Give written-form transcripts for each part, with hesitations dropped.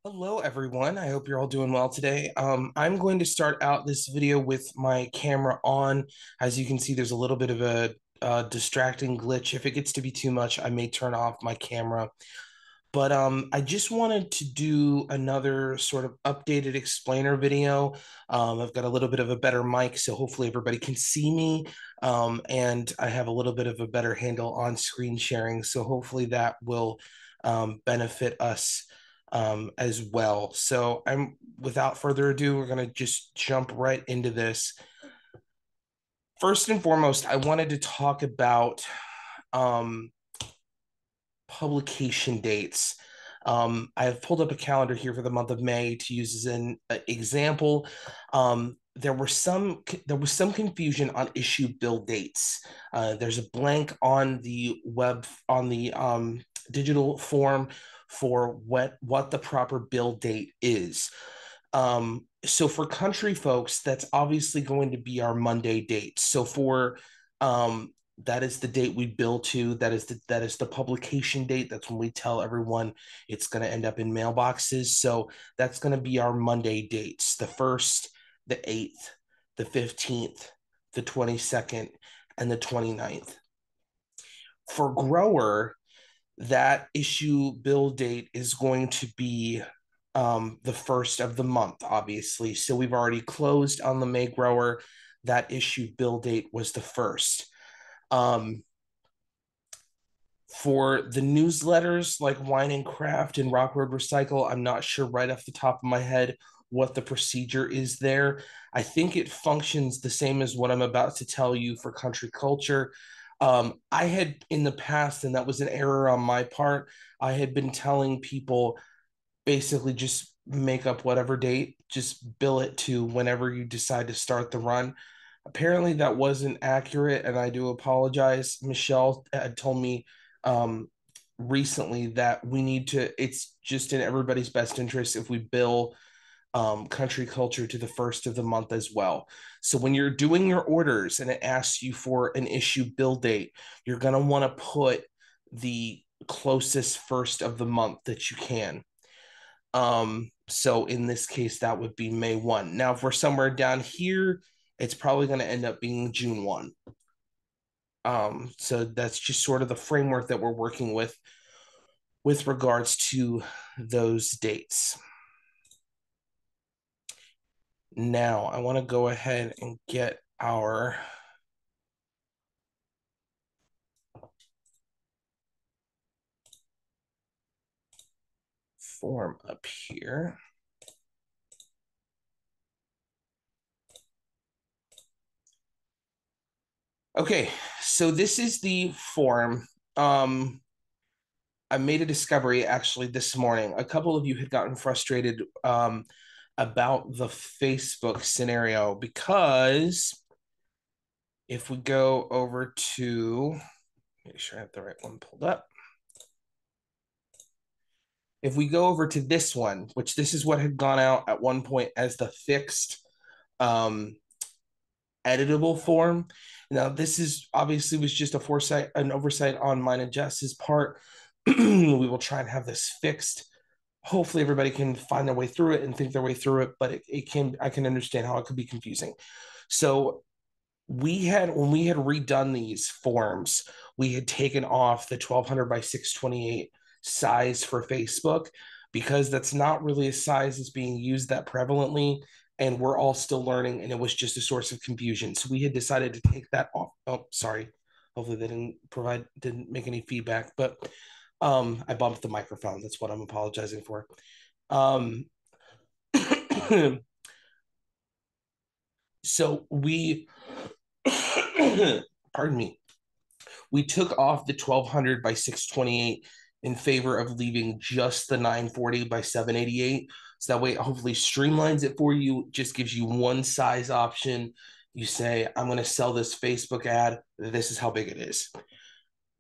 Hello, everyone. I hope you're all doing well today. I'm going to start out this video with my camera on. As you can see, there's a little bit of a distracting glitch. If it gets to be too much, I may turn off my camera. But I just wanted to do another sort of updated explainer video. I've got a little bit of a better mic, so hopefully everybody can see me. And I have a little bit of a better handle on screen sharing, so hopefully that will benefit us as well. So without further ado, we're gonna just jump right into this. First and foremost, I wanted to talk about um, publication dates. I have pulled up a calendar here for the month of May to use as an example. There was some confusion on issue bill dates. There's a blank on the web on the digital form for what the proper bill date is. So for country folks, that's obviously going to be our Monday date. So for that is the date we bill to. That is the publication date. That's when we tell everyone it's going to end up in mailboxes. So that's going to be our Monday dates: the 1st, the 8th, the 15th, the 22nd, and the 29th. For grower, that issue bill date is going to be the 1st of the month, obviously. So we've already closed on the May grower. That issue bill date was the 1st. Um, for the newsletters like Wine and Craft and Rock Road Recycle, I'm not sure right off the top of my head what the procedure is there. I think it functions the same as what I'm about to tell you for Country Culture. I had in the past, and that was an error on my part, I had been telling people basically just make up whatever date, just bill it to whenever you decide to start the run. Apparently, that wasn't accurate, and I do apologize. Michelle had told me um, recently that it's just in everybody's best interest if we bill country culture to the 1st of the month as well. So when you're doing your orders and it asks you for an issue bill date, you're going to want to put the closest 1st of the month that you can. So in this case, that would be May 1. Now, if we're somewhere down here, it's probably going to end up being June 1. So that's just sort of the framework that we're working with regards to those dates. Now, I want to go ahead and get our form up here. Okay, so this is the form. I made a discovery actually this morning. A couple of you had gotten frustrated about the Facebook scenario because if we go over to, make sure I have the right one pulled up. If we go over to this one, which this is what had gone out at one point as the fixed um, editable form. Now, this is obviously was just an oversight on mine and Jess's part. We will try and have this fixed. Hopefully, everybody can find their way through it and think their way through it, but I can understand how it could be confusing. So, when we had redone these forms, we had taken off the 1200 by 628 size for Facebook because that's not really a size that's being used that prevalently, and we're all still learning, and it was just a source of confusion. So we had decided to take that off. Oh, sorry. Hopefully they didn't make any feedback, but I bumped the microphone. That's what I'm apologizing for. Um, so we pardon me, we took off the 1200 by 628 in favor of leaving just the 940 by 788. So that way, it hopefully streamlines it for you, just gives you one size option. You say, I'm going to sell this Facebook ad. This is how big it is.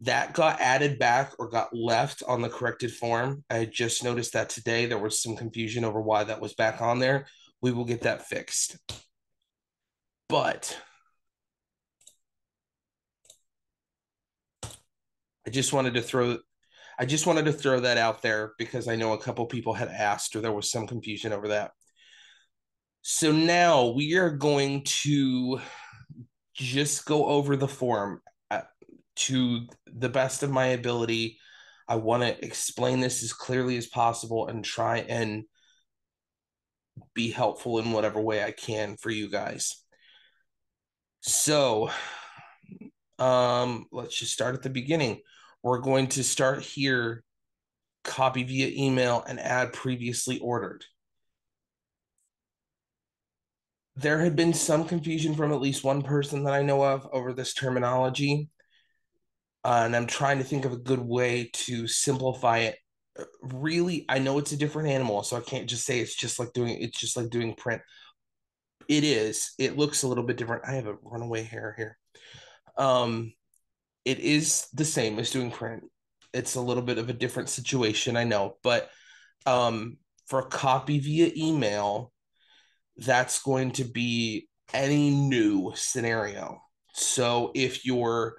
That got added back or got left on the corrected form. I just noticed that today there was some confusion over why that was back on there. We will get that fixed. But I just wanted to throw I just wanted to throw that out there because I know a couple people had asked or there was some confusion over that. So now we are going to just go over the form to the best of my ability. I want to explain this as clearly as possible and try and be helpful in whatever way I can for you guys. So, let's just start at the beginning. We're going to start here, copy via email and add previously ordered. There had been some confusion from at least one person that I know of over this terminology. And I'm trying to think of a good way to simplify it. Really, I know it's a different animal, so I can't just say it's just like doing print. It is. It looks a little bit different. I have a runaway hair here. Um, it is the same as doing print. It's a little bit of a different situation, I know, but for a copy via email, that's going to be any new scenario. So if your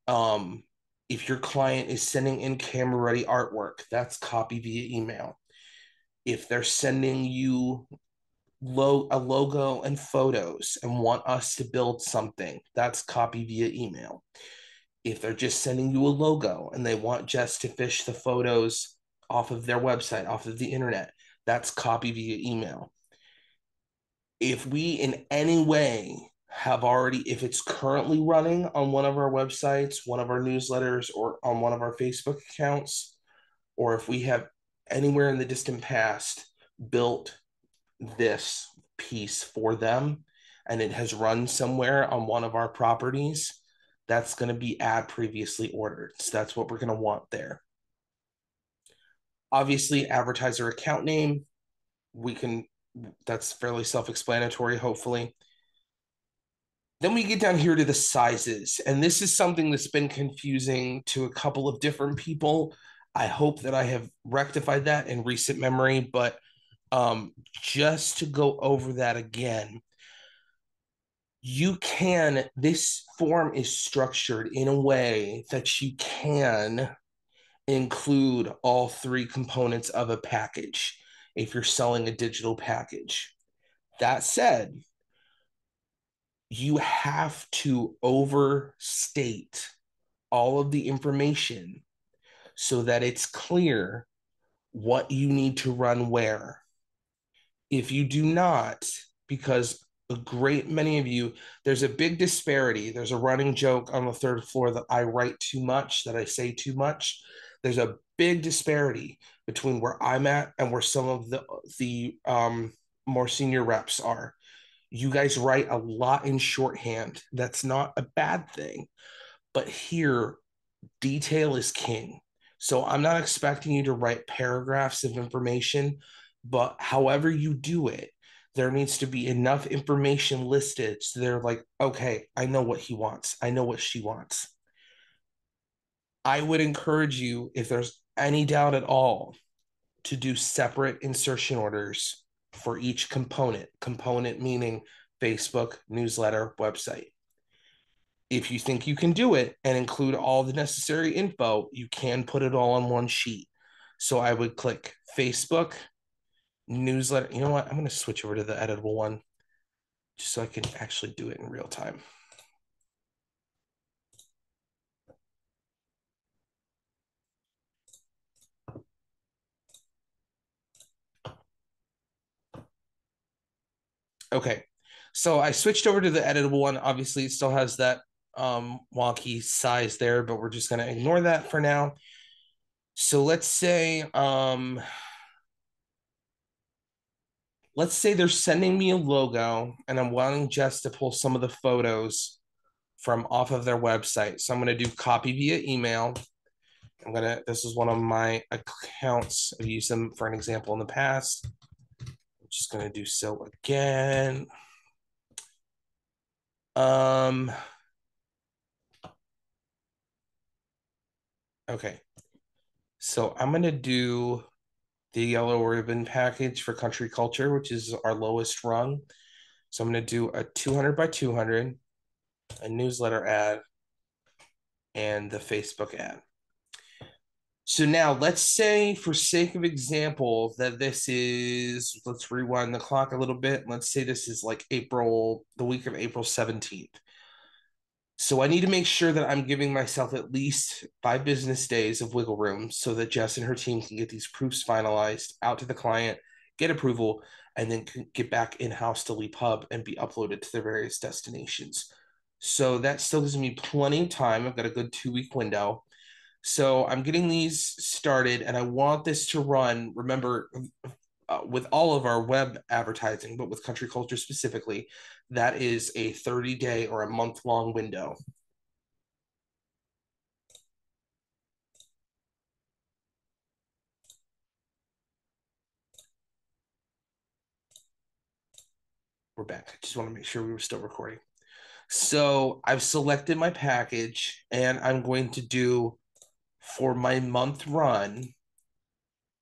client is sending in camera ready artwork, that's copy via email. If they're sending you a logo and photos and want us to build something, that's copy via email. If they're just sending you a logo and they want Jess to fish the photos off of their website, off of the internet, that's copy via email. If we in any way have already, if it's currently running on one of our websites, one of our newsletters, or on one of our Facebook accounts, or if we have anywhere in the distant past built this piece for them and it has run somewhere on one of our properties, that's going to be add previously ordered. So that's what we're going to want there. Obviously, advertiser account name, that's fairly self-explanatory, hopefully. Then we get down here to the sizes, and this is something that's been confusing to a couple of different people. I hope that I have rectified that in recent memory, but just to go over that again, this form is structured in a way that you can include all three components of a package if you're selling a digital package. That said, you have to overstate all of the information so that it's clear what you need to run where. If you do not, because a great many of you, there's a big disparity. There's a running joke on the third floor that I write too much, that I say too much. There's a big disparity between where I'm at and where some of the more senior reps are. You guys write a lot in shorthand. That's not a bad thing. But here, detail is king. So I'm not expecting you to write paragraphs of information, but however you do it, there needs to be enough information listed so they're like, okay, I know what he wants. I know what she wants. I would encourage you, if there's any doubt at all, to do separate insertion orders for each component meaning Facebook, newsletter, website. If you think you can do it and include all the necessary info, you can put it all on one sheet. So I would click Facebook, newsletter. You know what? I'm going to switch over to the editable one just so I can actually do it in real time. Okay. So I switched over to the editable one. Obviously, it still has that wonky size there, but we're just going to ignore that for now. So let's say they're sending me a logo and I'm wanting Jess to pull some of the photos from off of their website. So I'm going to do copy via email. This is one of my accounts. I've used them for an example in the past. I'm just going to do so again. Okay. So I'm going to do the yellow ribbon package for country culture, which is our lowest rung. So I'm going to do a 200 by 200, a newsletter ad, and the Facebook ad. So now let's say, for sake of example, that this is, let's rewind the clock a little bit. Let's say this is like April, the week of April 17th. So I need to make sure that I'm giving myself at least 5 business days of wiggle room so that Jess and her team can get these proofs finalized out to the client, get approval, and then get back in-house to Leap Hub and be uploaded to their various destinations. So that still gives me plenty of time. I've got a good 2 week window. So I'm getting these started, and I want this to run. Remember, with all of our web advertising, but with Country Culture specifically, that is a 30-day or a month-long window. We're back. I just want to make sure we were still recording. So I've selected my package, and I'm going to do, for my month run,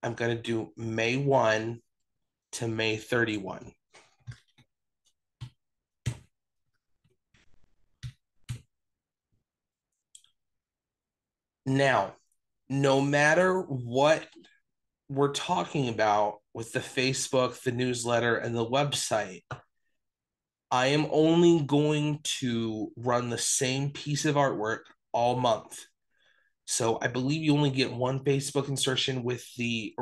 I'm going to do May 1 to May 31. Now, no matter what we're talking about with the Facebook, the newsletter, and the website, I am only going to run the same piece of artwork all month. So I believe you only get one Facebook insertion with the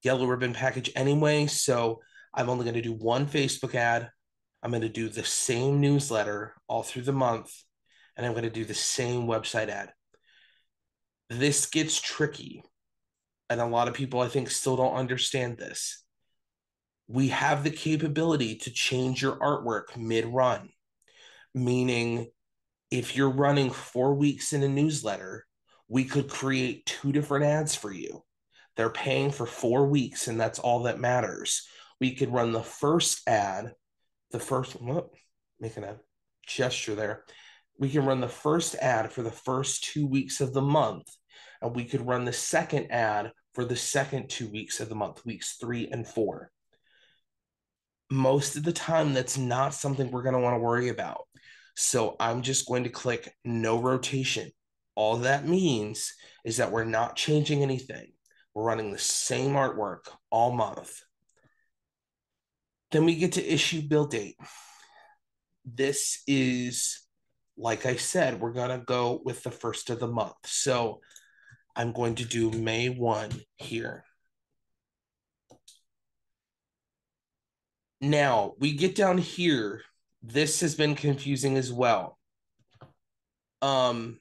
yellow ribbon package anyway. So I'm only going to do one Facebook ad. I'm going to do the same newsletter all through the month, and I'm going to do the same website ad. This gets tricky, and a lot of people, I think, still don't understand this. We have the capability to change your artwork mid-run, meaning if you're running 4 weeks in a newsletter, we could create 2 different ads for you. They're paying for 4 weeks, and that's all that matters. We could run the first ad, making a gesture there. We can run the first ad for the first 2 weeks of the month, and we could run the second ad for the second 2 weeks of the month, weeks 3 and 4. Most of the time, that's not something we're going to want to worry about. So I'm just going to click no rotation. All that means is that we're not changing anything. We're running the same artwork all month. Then we get to issue bill date. This is, like I said, we're going to go with the first of the month. So I'm going to do May 1 here. Now we get down here. This has been confusing as well. For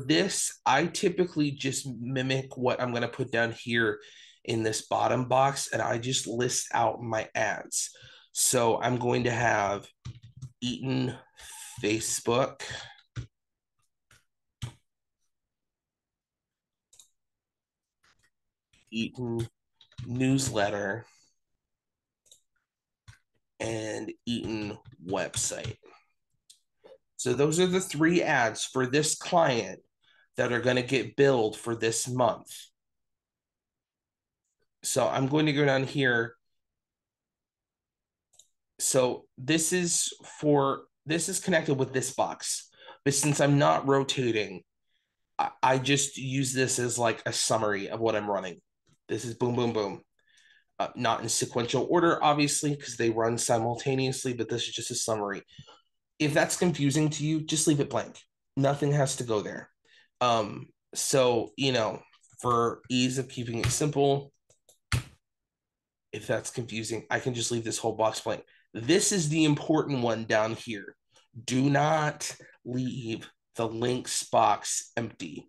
this, I typically just mimic what I'm going to put down here in this bottom box, and I just list out my ads. So I'm going to have Eaton Facebook, Eaton newsletter, and Eaton website. So those are the 3 ads for this client that are going to get billed for this month. So I'm going to go down here. So this is connected with this box, but since I'm not rotating, I just use this as like a summary of what I'm running. This is boom, boom, boom. Not in sequential order, obviously, because they run simultaneously, but this is just a summary. If that's confusing to you, just leave it blank. Nothing has to go there. So, for ease of keeping it simple, if that's confusing, I can just leave this whole box blank. This is the important one down here. Do not leave the links box empty.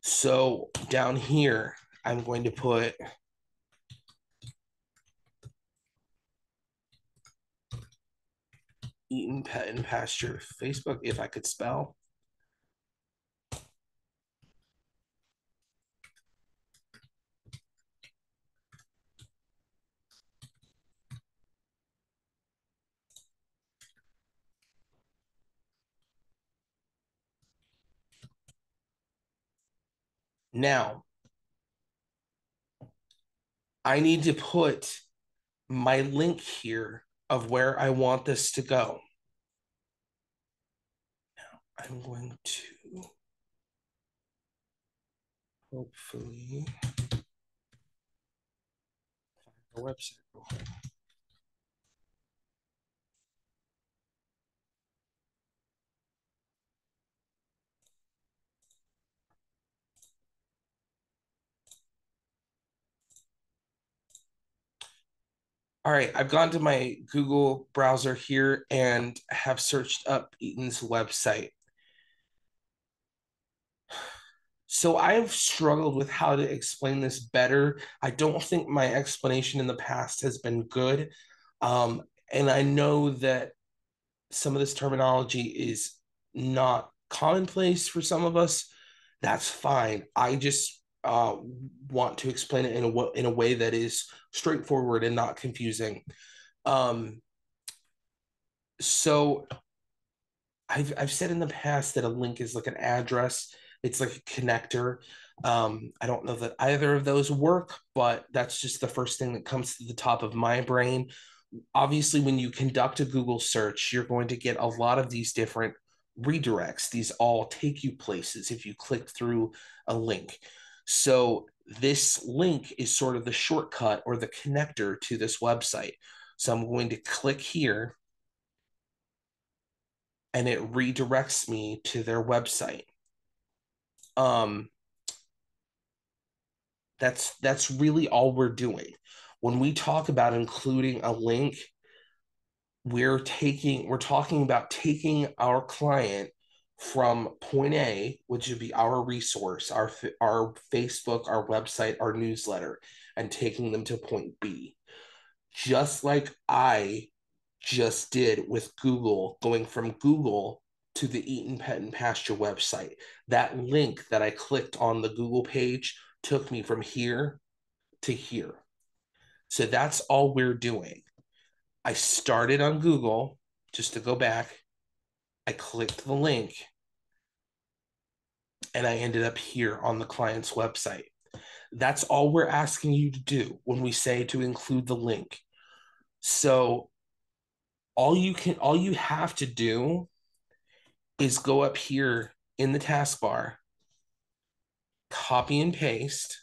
So down here, I'm going to put Eaton Pet and Pasture Facebook, if I could spell. Now, I need to put my link here of where I want this to go. I'm going to hopefully find the website real quick. All right, I've gone to my Google browser here and have searched up Eaton's website. So I've struggled with how to explain this better. I don't think my explanation in the past has been good. Um, and I know that some of this terminology is not commonplace for some of us. That's fine. I just want to explain it in a way that is straightforward and not confusing. Um, so I've said in the past that a link is like an address. It's like a connector. I don't know that either of those work, but that's just the first thing that comes to the top of my brain. Obviously, when you conduct a Google search, you're going to get a lot of these different redirects. These all take you places if you click through a link. So this link is sort of the shortcut or the connector to this website. So I'm going to click here and it redirects me to their website. Um, that's really all we're doing. When we talk about including a link, we're talking about taking our client from point A, which would be our resource, our Facebook, our website, our newsletter, and taking them to point B. Just like I just did with Google, going from Google to the Eaton Pet and Pasture website. That link that I clicked on the Google page took me from here to here. So that's all we're doing. I started on Google, just to go back. I clicked the link and I ended up here on the client's website. That's all we're asking you to do when we say to include the link. So all you have to do is go up here in the taskbar, copy and paste.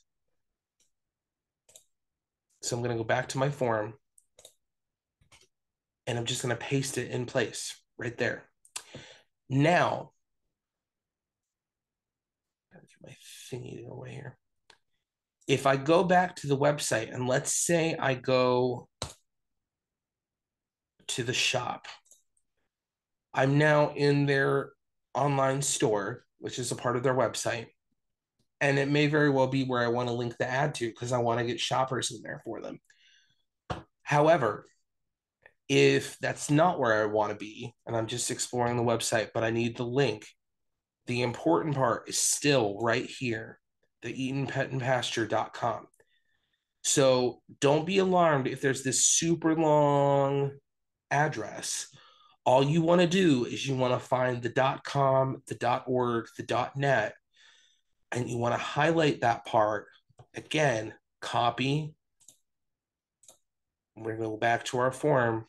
So I'm going to go back to my form and I'm just going to paste it in place right there. Now, get my thingy away here. If I go back to the website and let's say I go to the shop, I'm now in their online store, which is a part of their website. And it may very well be where I want to link the ad to because I want to get shoppers in there for them. However, if that's not where I want to be and I'm just exploring the website, but I need the link, the important part is still right here, the EatonPetAndPasture.com. So don't be alarmed if there's this super long address. All you want to do is you want to find the .com, the .org, the .net, and you want to highlight that part. Again, copy. We're going to go back to our form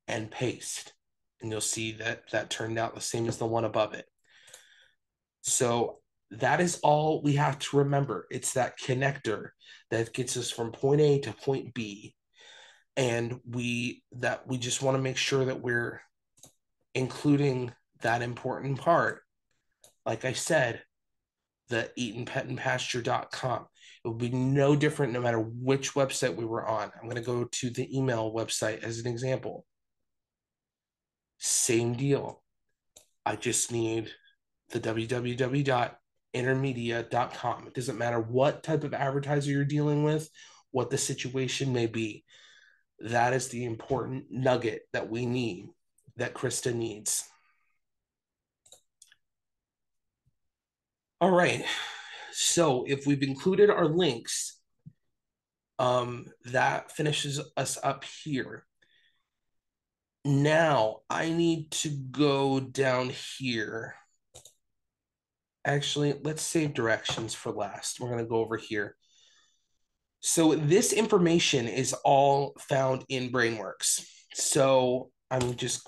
and paste. And you'll see that that turned out the same as the one above it. So that is all we have to remember. It's that connector that gets us from point A to point B. And we just want to make sure that we're including that important part. Like I said, the EatonPetAndPasture.com. It will be no different no matter which website we were on. I'm going to go to the email website as an example. Same deal. I just need the www.intermedia.com. It doesn't matter what type of advertiser you're dealing with, what the situation may be. That is the important nugget that we need, that Krista needs. All right. So if we've included our links, that finishes us up here. Now I need to go down here. Actually, let's save directions for last. We're going to go over here. So this information is all found in BrainWorks. So I'm just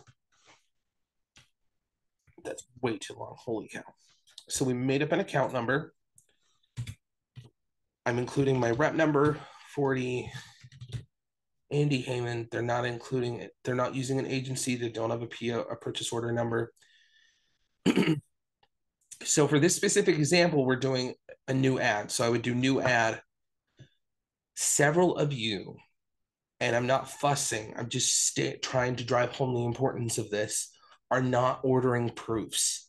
That's way too long. Holy cow. So we made up an account number. I'm including my rep number, 40 Andy Heyman. They're not including it. They're not using an agency. They don't have a PO, a purchase order number. So for this specific example, we're doing a new ad. So I would do new ad. Several of you, and I'm not fussing, I'm just trying to drive home the importance of this, are not ordering proofs.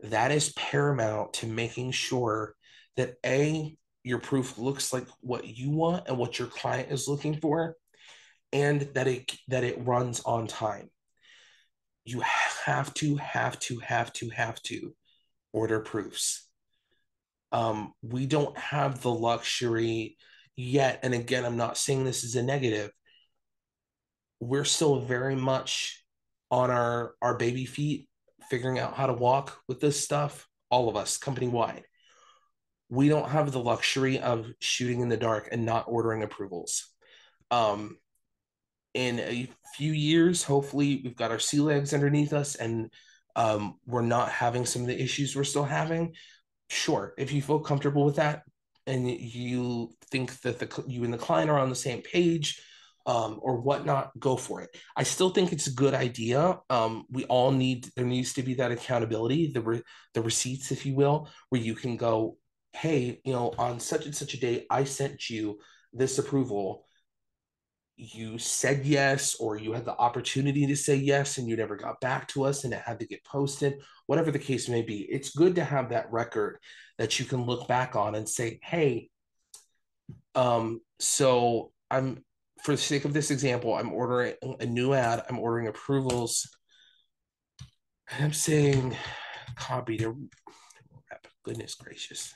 That is paramount to making sure that A, your proof looks like what you want and what your client is looking for, and that it runs on time. You have to order proofs. We don't have the luxury yet, and again, I'm not saying this is a negative. We're still very much on our baby feet, figuring out how to walk with this stuff. All of us, company wide, we don't have the luxury of shooting in the dark and not ordering approvals. Um, in a few years, hopefully, we've got our sea legs underneath us, and we're not having some of the issues we're still having. Sure, if you feel comfortable with that, and you think that you and the client are on the same page, or whatnot, go for it. I still think it's a good idea. We all there needs to be that accountability, the receipts, if you will, where you can go, hey, on such and such a date, I sent you this approval. You said yes, or you had the opportunity to say yes and you never got back to us and it had to get posted, whatever the case may be. It's good to have that record that you can look back on and say, hey, so I'm, for the sake of this example, I'm ordering a new ad, I'm ordering approvals, and I'm saying copy to rep. Goodness gracious.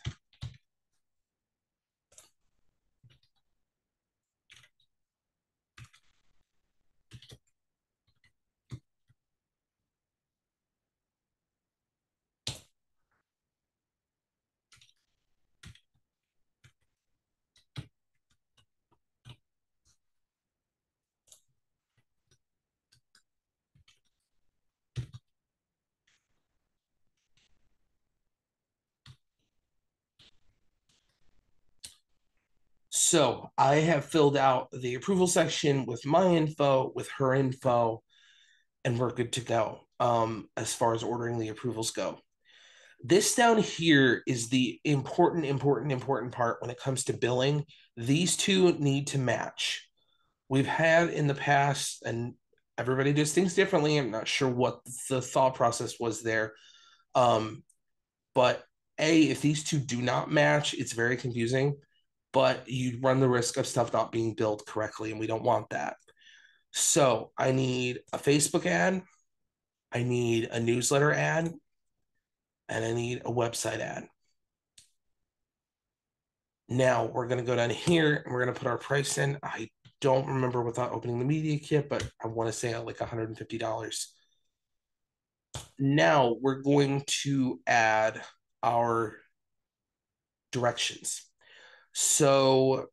So I have filled out the approval section with my info, with her info, and we're good to go, as far as ordering the approvals go. This down here is the important part when it comes to billing. These two need to match. We've had in the past, and everybody does things differently. I'm not sure what the thought process was there. But if these two do not match, it's very confusing, but you run the risk of stuff not being billed correctly, and we don't want that. So I need a Facebook ad, I need a newsletter ad, and I need a website ad. Now we're going to go down here and we're going to put our price in. I don't remember without opening the media kit, but I want to say like $150. Now we're going to add our directions. So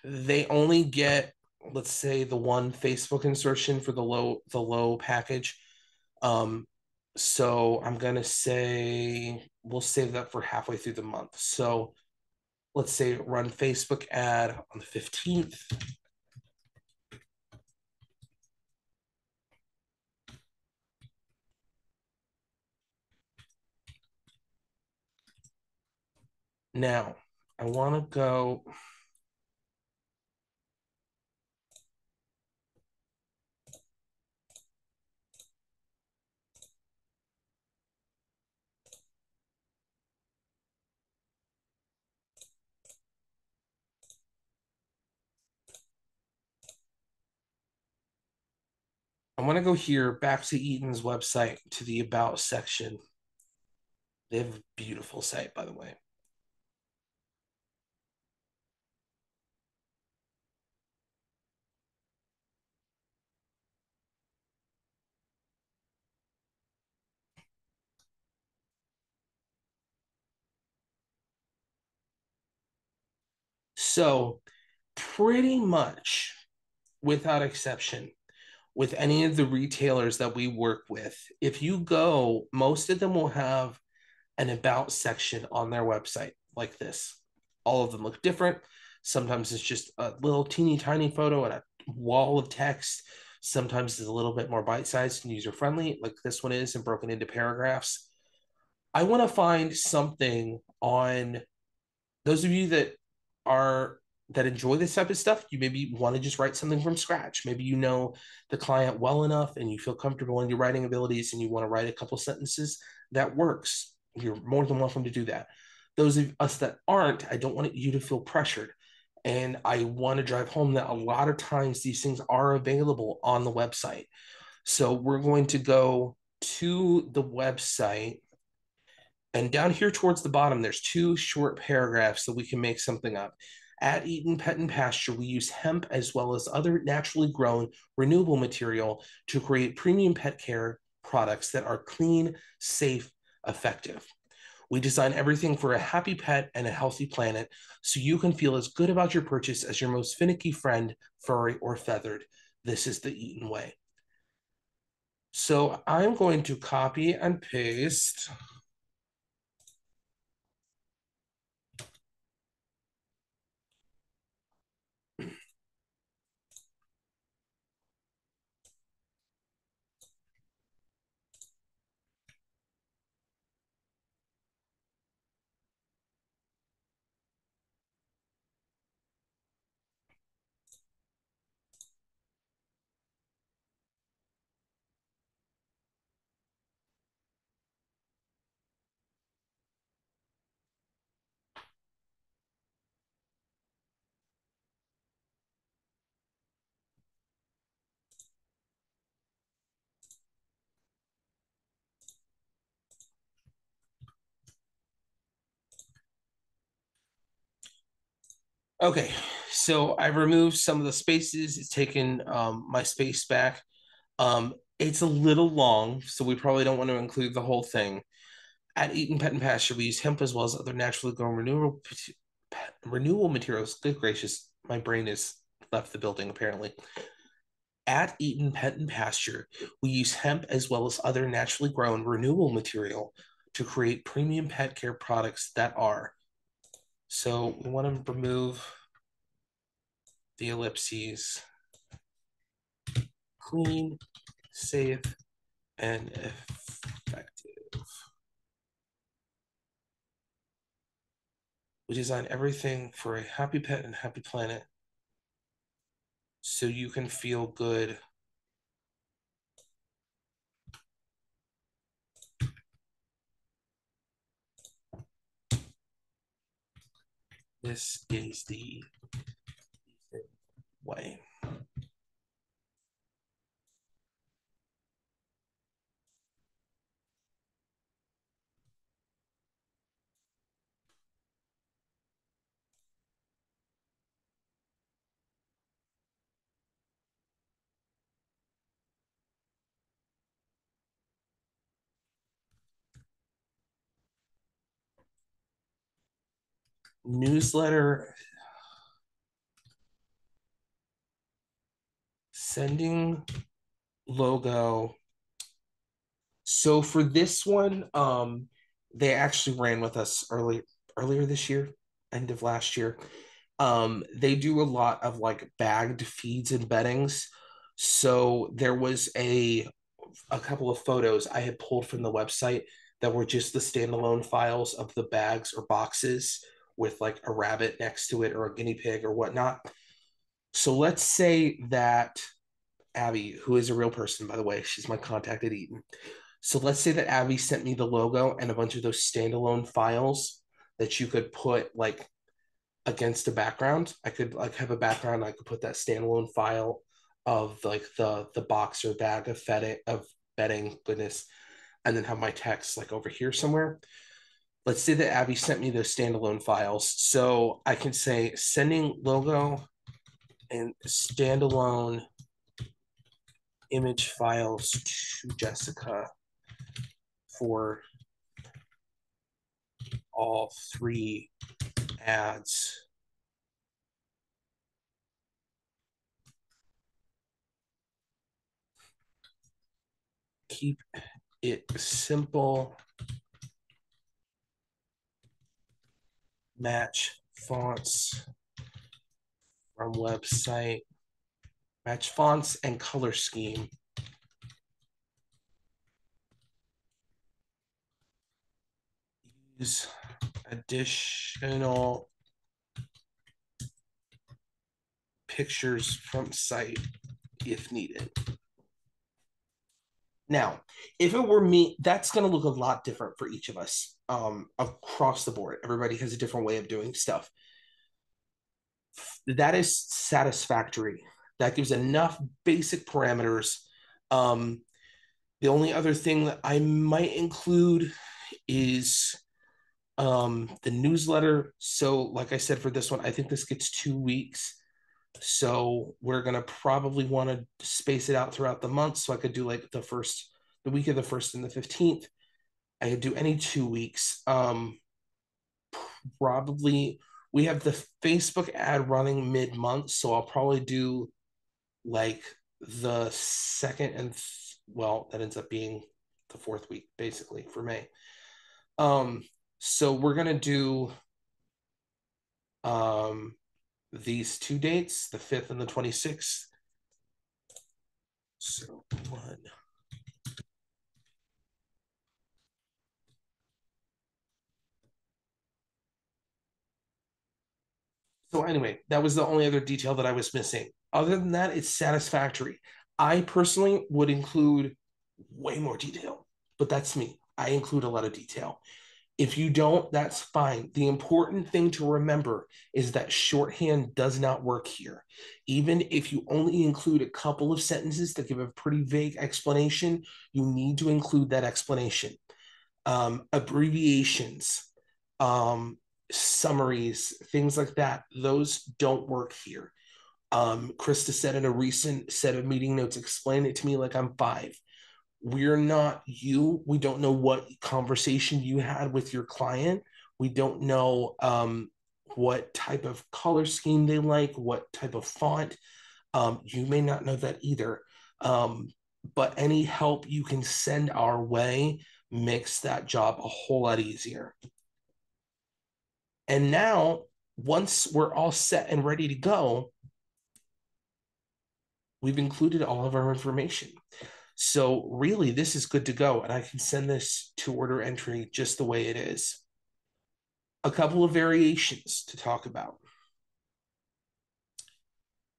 they only get, let's say, the one Facebook insertion for the low package. So I'm gonna say we'll save that for halfway through the month. So let's say run Facebook ad on the 15th. Now I want to go. I want to go here back to Eaton's website to the About section. They have a beautiful site, by the way. So, pretty much without exception, with any of the retailers that we work with, if you go, most of them will have an about section on their website like this. All of them look different. Sometimes it's just a little teeny tiny photo and a wall of text. Sometimes it's a little bit more bite sized and user friendly, like this one is, and broken into paragraphs. I want to find something on those of you are that enjoy this type of stuff. You maybe want to just write something from scratch. Maybe you know the client well enough and you feel comfortable in your writing abilities and you want to write a couple sentences. That works. You're more than welcome to do that. Those of us that aren't, I don't want you to feel pressured. And I want to drive home that a lot of times these things are available on the website. So we're going to go to the website, and down here towards the bottom, there's two short paragraphs that we can make something up. At Eaton Pet and Pasture, we use hemp as well as other naturally grown renewable material to create premium pet care products that are clean, safe, effective. We design everything for a happy pet and a healthy planet so you can feel as good about your purchase as your most finicky friend, furry or feathered. This is the Eaton way. So I'm going to copy and paste. Okay, so I've removed some of the spaces. It's taken my space back. It's a little long, so we probably don't want to include the whole thing. At Eaton Pet and Pasture, we use hemp as well as other naturally grown renewable materials. Good gracious, my brain has left the building apparently. At Eaton Pet and Pasture, we use hemp as well as other naturally grown renewable material to create premium pet care products that are. So we want to remove the ellipses. Clean, safe, and effective. We design everything for a happy pet and happy planet so you can feel good. This is the way. Newsletter, sending logo. So for this one, they actually ran with us earlier this year, end of last year. They do a lot of like bagged feeds and beddings. So there was a couple of photos I had pulled from the website that were just the standalone files of the bags or boxes with like a rabbit next to it or a guinea pig or whatnot. So let's say that Abby, who is a real person, by the way, she's my contact at Eaton. So let's say that Abby sent me the logo and a bunch of those standalone files that you could put like against a background. I could like have a background. I could put that standalone file of like the box or bag of bedding, goodness, and then have my text like over here somewhere. Let's say that Abby sent me those standalone files. So I can say sending logo and standalone image files to Jessica for all three ads. keep it simple. Match fonts from website. Match fonts and color scheme. Use additional pictures from site if needed. Now, if it were me, that's going to look a lot different for each of us across the board. Everybody has a different way of doing stuff. That is satisfactory. That gives enough basic parameters. The only other thing that I might include is the newsletter. So, like I said, for this one, I think this gets 2 weeks. So we're gonna probably want to space it out throughout the month. So I could do like the week of the 1st and the 15th. I could do any 2 weeks. Probably we have the Facebook ad running mid-month, so I'll probably do like the second and well, that ends up being the 4th week basically for May. So we're gonna do these 2 dates, the 5th and the 26th. So one. So anyway, that was the only other detail that I was missing. Other than that, it's satisfactory. I personally would include way more detail, but that's me. I include a lot of detail. If you don't, that's fine. The important thing to remember is that shorthand does not work here. Even if you only include a couple of sentences that give a pretty vague explanation, you need to include that explanation. Abbreviations, summaries, things like that, those don't work here. Krista said in a recent set of meeting notes, explain it to me like I'm 5. We're not you. We don't know what conversation you had with your client. We don't know what type of color scheme they like, what type of font. You may not know that either. But any help you can send our way makes that job a whole lot easier. And now, once we're all set and ready to go, we've included all of our information. So really, this is good to go, and I can send this to order entry just the way it is. A couple of variations to talk about.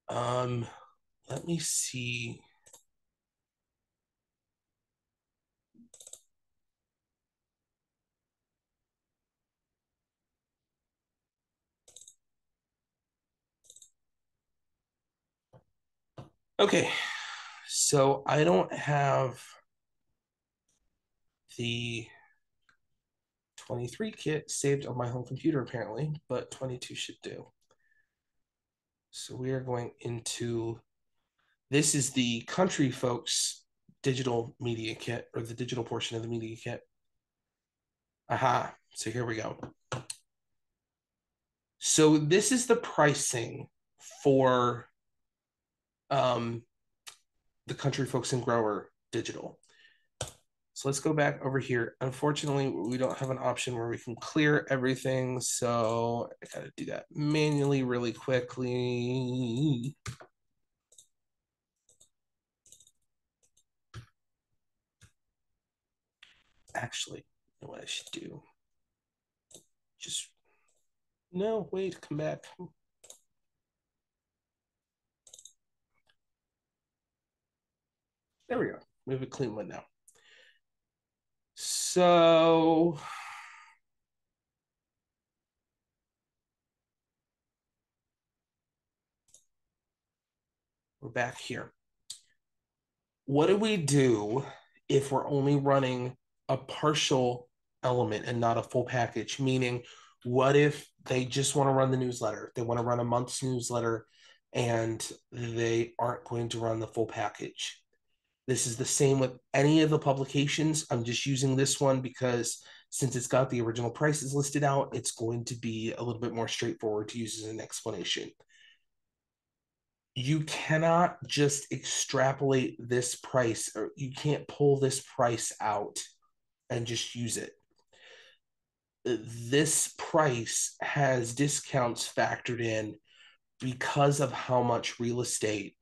Let me see. Okay, so I don't have the 23 kit saved on my home computer apparently, but 22 should do. So we are going into, this is the Country Folks digital media kit, or the digital portion of the media kit. Aha, so here we go. So this is the pricing for the Country Folks and Grower digital. So let's go back over here. Unfortunately, we don't have an option where we can clear everything. So I gotta do that manually really quickly. Actually, you know what I should do? Just, no, wait, come back. There we go. We have a clean one now. So we're back here. What do we do if we're only running a partial element and not a full package? Meaning, what if they just want to run the newsletter? They want to run a month's newsletter and they aren't going to run the full package. This is the same with any of the publications. I'm just using this one because since it's got the original prices listed out, it's going to be a little bit more straightforward to use as an explanation. You cannot just extrapolate this price, or you can't pull this price out and just use it. This price has discounts factored in because of how much real estate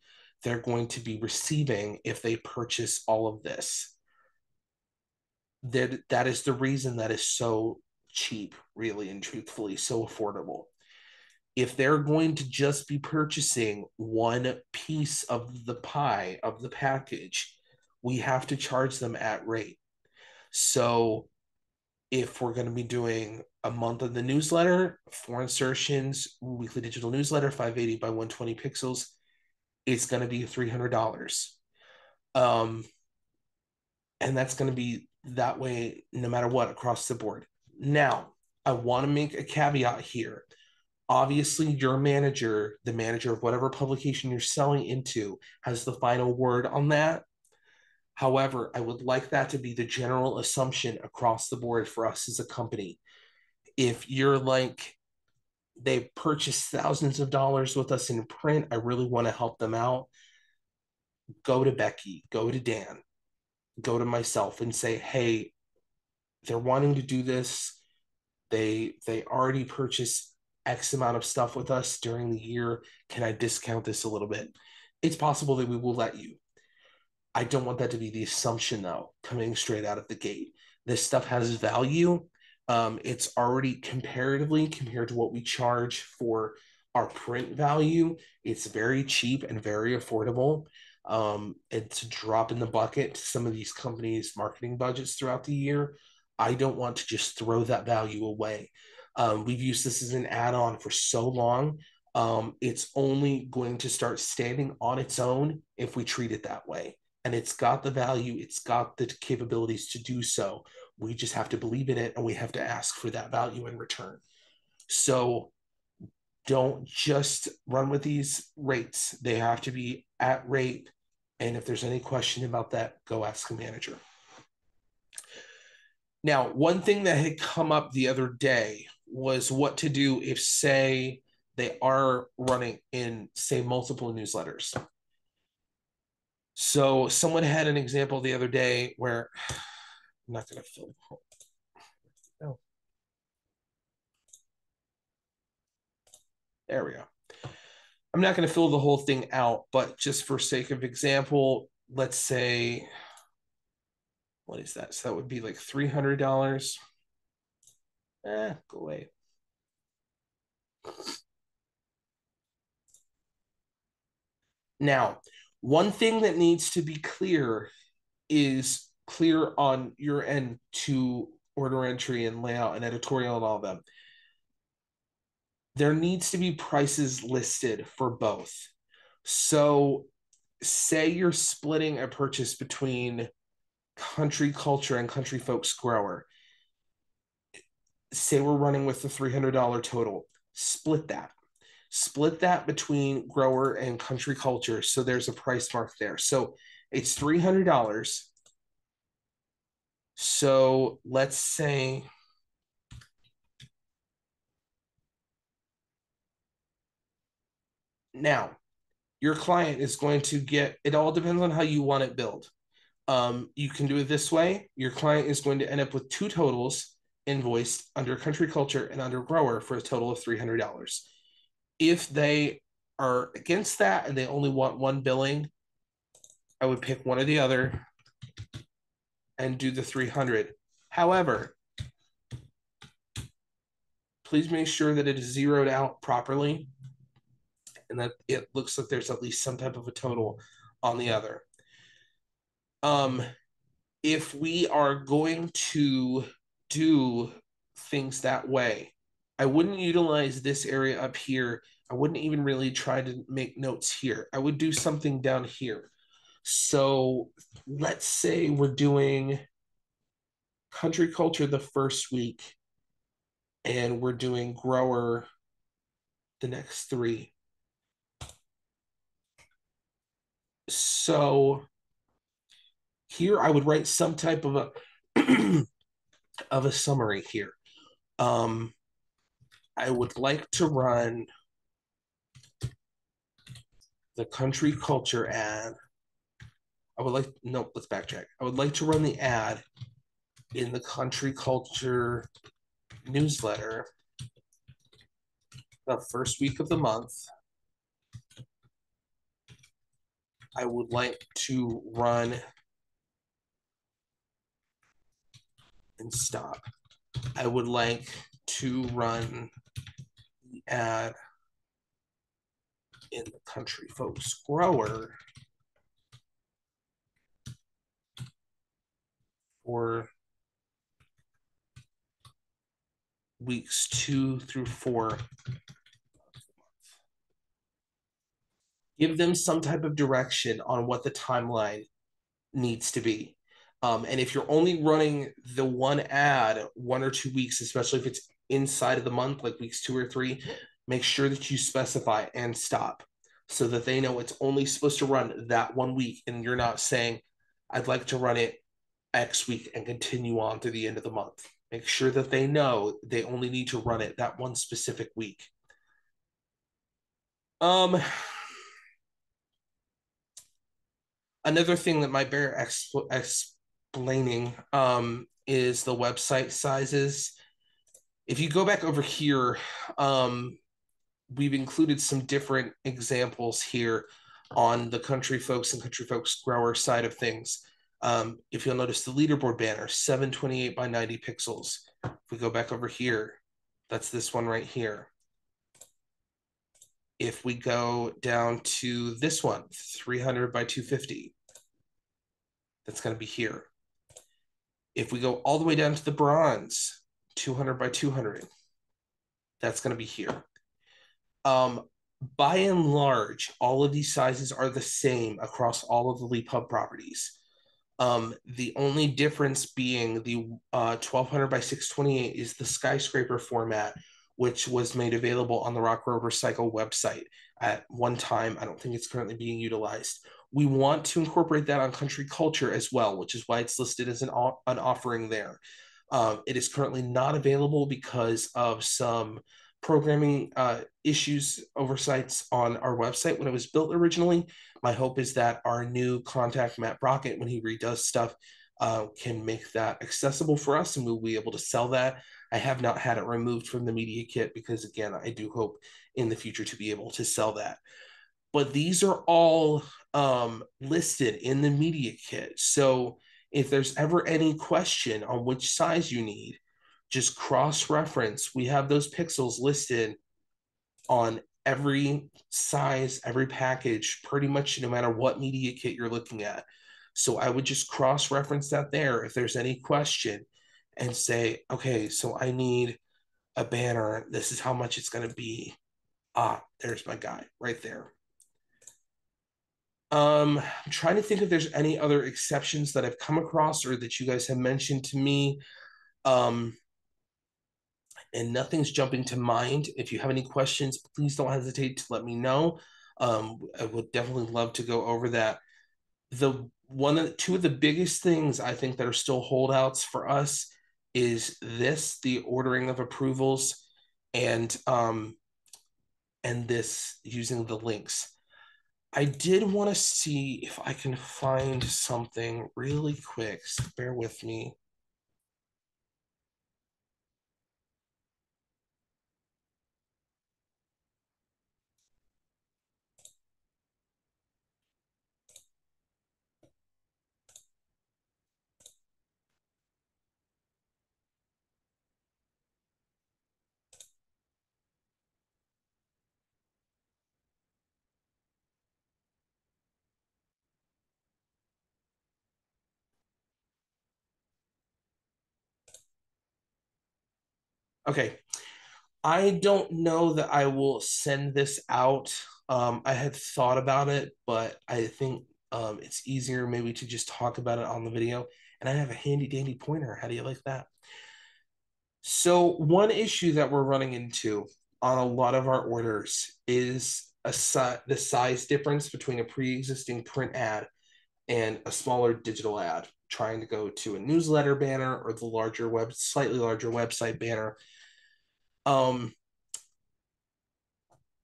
they're going to be receiving if they purchase all of this. That is the reason that is so cheap, really and truthfully, so affordable. If they're going to just be purchasing one piece of the pie of the package, we have to charge them at rate. So if we're going to be doing a month of the newsletter, 4 insertions, weekly digital newsletter, 580 by 120 pixels, it's going to be $300. Um, and that's going to be that way no matter what across the board. Now, I want to make a caveat here. Obviously, your manager, the manager of whatever publication you're selling into, has the final word on that. However, I would like that to be the general assumption across the board for us as a company. If you're like, they've purchased thousands of dollars with us in print, I really want to help them out, go to Becky, go to Dan, go to myself and say, hey, they're wanting to do this. They already purchased X amount of stuff with us during the year. Can I discount this a little bit? It's possible that we will let you. I don't want that to be the assumption, though, coming straight out of the gate. This stuff has value. It's already comparatively compared to what we charge for our print value. It's very cheap and very affordable. It's a drop in the bucket to some of these companies' marketing budgets throughout the year. I don't want to just throw that value away. We've used this as an add-on for so long. It's only going to start standing on its own if we treat it that way. And it's got the value, it's got the capabilities to do so. We just have to believe in it and we have to ask for that value in return. So don't just run with these rates. They have to be at rate. And if there's any question about that, go ask a manager. Now, one thing that had come up the other day was what to do if, say, they are running in, say, multiple newsletters. So someone had an example the other day where I'm not going to fill. Oh, there we go. I'm not going to fill the whole thing out, but just for sake of example, let's say, what is that? So that would be like $300. Go away. Now, one thing that needs to be clear is clear on your end to order entry and layout and editorial and all of them. There needs to be prices listed for both. So, say you're splitting a purchase between country culture and country folks grower. Say we're running with the $300 total. Split that between grower and country culture. So there's a price mark there. So it's $300. So let's say now your client is going to get, it all depends on how you want it billed. You can do it this way. Your client is going to end up with two totals invoiced under country culture and under grower for a total of $300. If they are against that and they only want one billing, I would pick one or the other and do the 300. However, please make sure that it is zeroed out properly and that it looks like there's at least some type of a total on the other. If we are going to do things that way, I wouldn't utilize this area up here. I wouldn't even really try to make notes here. I would do something down here. So let's say we're doing country culture the first week and we're doing grower the next three. So here I would write some type of a of a summary here. I would like to run the country culture ad. I would like, no, let's backtrack. I would like to run the ad in the country culture newsletter the first week of the month. I would like to run and stop. I would like to run the ad in the Country Folks Grower for weeks 2 through 4. Give them some type of direction on what the timeline needs to be. And if you're only running the one ad 1 or 2 weeks, especially if it's inside of the month, like weeks 2 or 3, make sure that you specify and stop so that they know it's only supposed to run that 1 week and you're not saying, I'd like to run it X week and continue on to the end of the month. Make sure that they know they only need to run it that one specific week. Another thing that might bear explaining is the website sizes. If you go back over here, we've included some different examples here on the Country Folks and Country Folks Grower side of things. If you'll notice the leaderboard banner, 728 by 90 pixels. If we go back over here, that's this one right here. If we go down to this one, 300 by 250, that's going to be here. If we go all the way down to the bronze, 200 by 200, that's going to be here. By and large, all of these sizes are the same across all of the LeapHub properties. The only difference being the 1200 by 628 is the skyscraper format, which was made available on the Rock Road Recycle website at one time. I don't think it's currently being utilized. We want to incorporate that on Country Culture as well, which is why it's listed as an offering there. It is currently not available because of some programming issues, oversights on our website when it was built originally. My hope is that our new contact, Matt Brockett, when he redoes stuff, can make that accessible for us and we'll be able to sell that. I have not had it removed from the media kit because, again, I do hope in the future to be able to sell that. But these are all listed in the media kit. So if there's ever any question on which size you need, just cross-reference. We have those pixels listed on every size, every package, pretty much no matter what media kit you're looking at. So I would just cross-reference that there if there's any question and say, okay, so I need a banner. This is how much it's going to be. Ah, there's my guy right there. I'm trying to think if there's any other exceptions that I've come across or that you guys have mentioned to me. And nothing's jumping to mind. If you have any questions, please don't hesitate to let me know. I would definitely love to go over that. Two of the biggest things I think that are still holdouts for us is the ordering of approvals, and this using the links. I did want to see if I can find something really quick. So bear with me. Okay, I don't know that I will send this out. I had thought about it, but I think it's easier maybe to just talk about it on the video. And I have a handy dandy pointer. How do you like that? So one issue that we're running into on a lot of our orders is the size difference between a pre-existing print ad and a smaller digital ad. Trying to go to a newsletter banner or the slightly larger website banner.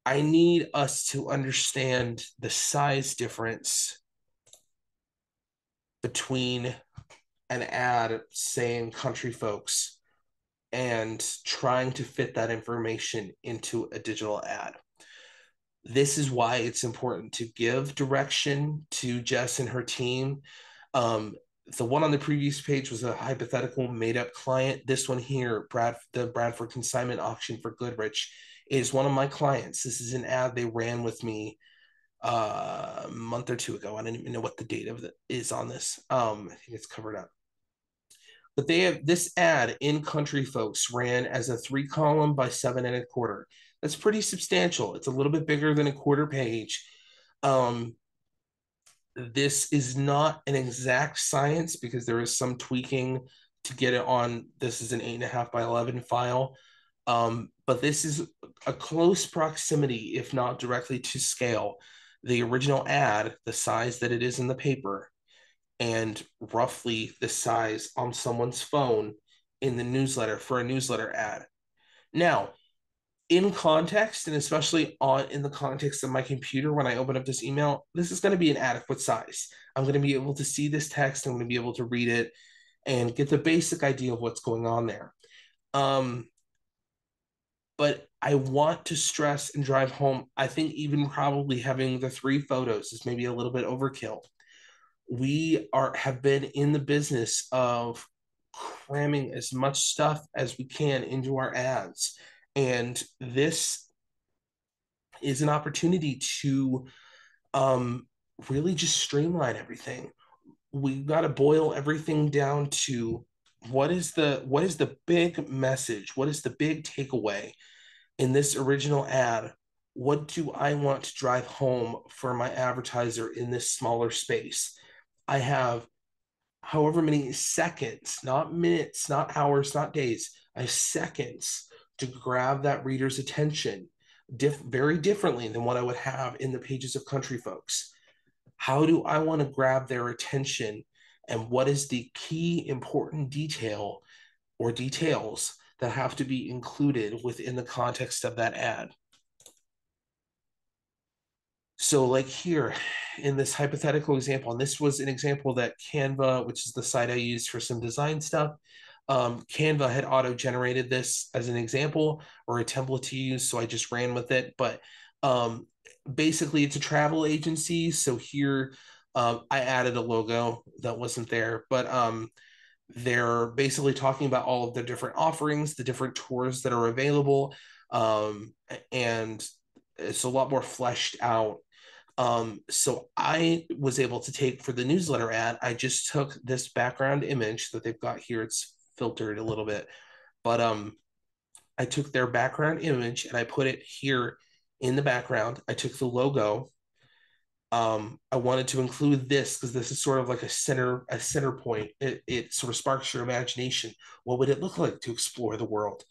I need us to understand the size difference between an ad saying country folks and trying to fit that information into a digital ad. This is why it's important to give direction to Jess and her team. The one on the previous page was a hypothetical made up client. This one here, the Bradford consignment auction for Goodrich, is one of my clients. This is an ad they ran with me a month or two ago. I don't even know what the date of it is on this. I think it's covered up. But they have this ad in Country Folks ran as a 3 column by 7 1/4. That's pretty substantial. It's a little bit bigger than a quarter page. Um, this is not an exact science because there is some tweaking to get it on. This is an 8.5 by 11 file. But this is a close proximity, if not directly to scale. The original ad, the size that it is in the paper, and roughly the size on someone's phone in the newsletter for a newsletter ad. Now, in context, and especially in the context of my computer, when I open up this email, this is going to be an adequate size. I'm going to be able to see this text. I'm going to be able to read it and get the basic idea of what's going on there. But I want to stress and drive home. I think even probably having the 3 photos is maybe a little bit overkill. We have been in the business of cramming as much stuff as we can into our ads, and this is an opportunity to really just streamline everything. We've got to boil everything down to what is the big message, what is the big takeaway in this original ad. What do I want to drive home for my advertiser in this smaller space? I have however many seconds, not minutes, not hours, not days. I have seconds to grab that reader's attention very differently than what I would have in the pages of Country Folks. How do I want to grab their attention? And what is the key important detail or details that have to be included within the context of that ad? So, like here in this hypothetical example, and this was an example that Canva, which is the site I used for some design stuff, Canva had auto-generated this as an example or a template to use, so I just ran with it. But basically, it's a travel agency. So here, I added a logo that wasn't there, but they're basically talking about all of the different offerings, the different tours that are available, and it's a lot more fleshed out. So I was able to take for the newsletter ad, I just took this background image that they've got here. It's filtered a little bit, but I took their background image and I put it here in the background. I took the logo. I wanted to include this because this is sort of like a center point. It sort of sparks your imagination. What would it look like to explore the world?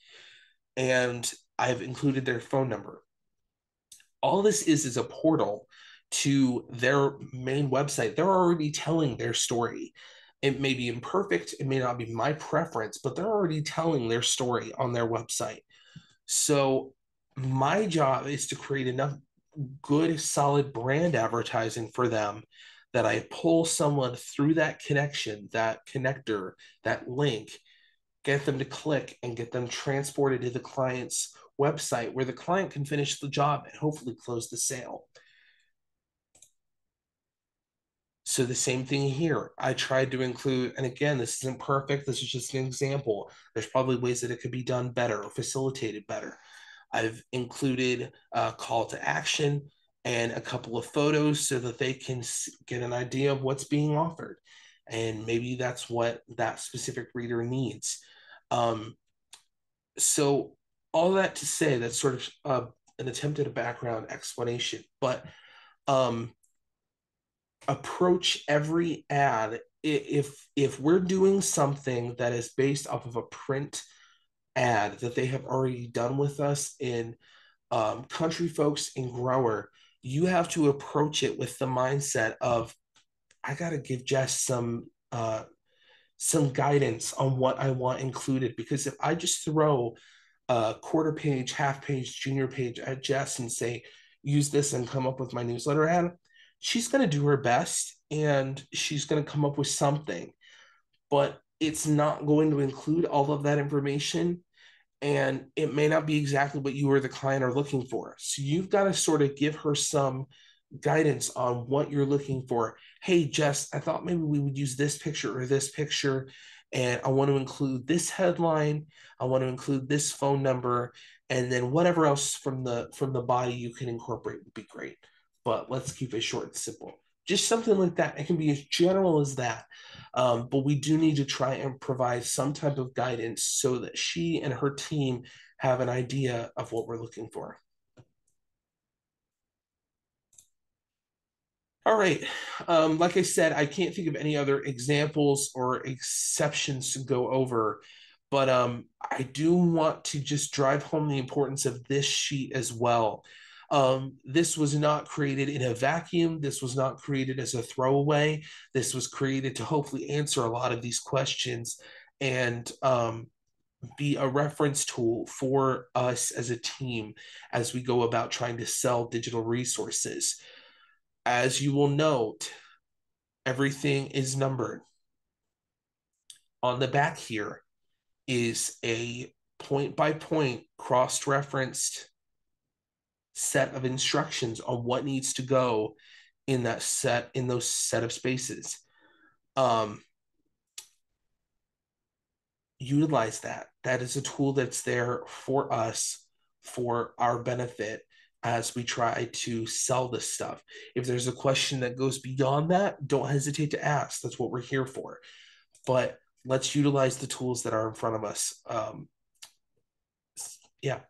And I've included their phone number. All this is a portal to their main website. They're already telling their story. It may be imperfect, it may not be my preference, but they're already telling their story on their website. So my job is to create enough good, solid brand advertising for them that I pull someone through that connection, that connector, that link, get them to click and get them transported to the client's website where the client can finish the job and hopefully close the sale. So the same thing here. I tried to include, and again, this isn't perfect. This is just an example. There's probably ways that it could be done better or facilitated better. I've included a call to action and a couple of photos so that they can get an idea of what's being offered. And maybe that's what that specific reader needs. So all that to say, that's sort of an attempt at a background explanation, but approach every ad. If we're doing something that is based off of a print ad that they have already done with us in Country Folks and Grower, you have to approach it with the mindset of, I got to give Jess some guidance on what I want included. Because if I just throw quarter page, half page, junior page at Jess and say, use this and come up with my newsletter ad, she's going to do her best and she's going to come up with something, but it's not going to include all of that information. And it may not be exactly what you or the client are looking for. So you've got to sort of give her some guidance on what you're looking for. Hey, Jess, I thought maybe we would use this picture or this picture, and I want to include this headline. I want to include this phone number, and then whatever else from the body you can incorporate would be great. But let's keep it short and simple. Just something like that. It can be as general as that. But we do need to try and provide some type of guidance so that she and her team have an idea of what we're looking for. All right. Like I said, I can't think of any other examples or exceptions to go over, but I do want to just drive home the importance of this sheet as well. This was not created in a vacuum. This was not created as a throwaway. This was created to hopefully answer a lot of these questions and be a reference tool for us as a team as we go about trying to sell digital resources. As you will note, everything is numbered. On the back here is a point by point cross referenced set of instructions on what needs to go in that set, in those set of spaces. Utilize that. That is a tool that's there for us for our benefit as we try to sell this stuff. If there's a question that goes beyond that, don't hesitate to ask. That's what we're here for. But let's utilize the tools that are in front of us. Yeah.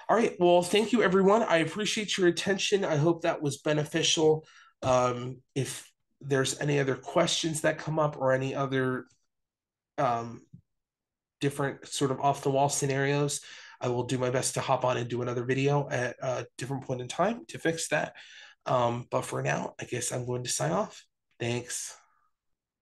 All right. Well, thank you, everyone. I appreciate your attention. I hope that was beneficial. If there's any other questions that come up or any other different sort of off the wall scenarios, I will do my best to hop on and do another video at a different point in time to fix that. But for now, I guess I'm going to sign off. Thanks.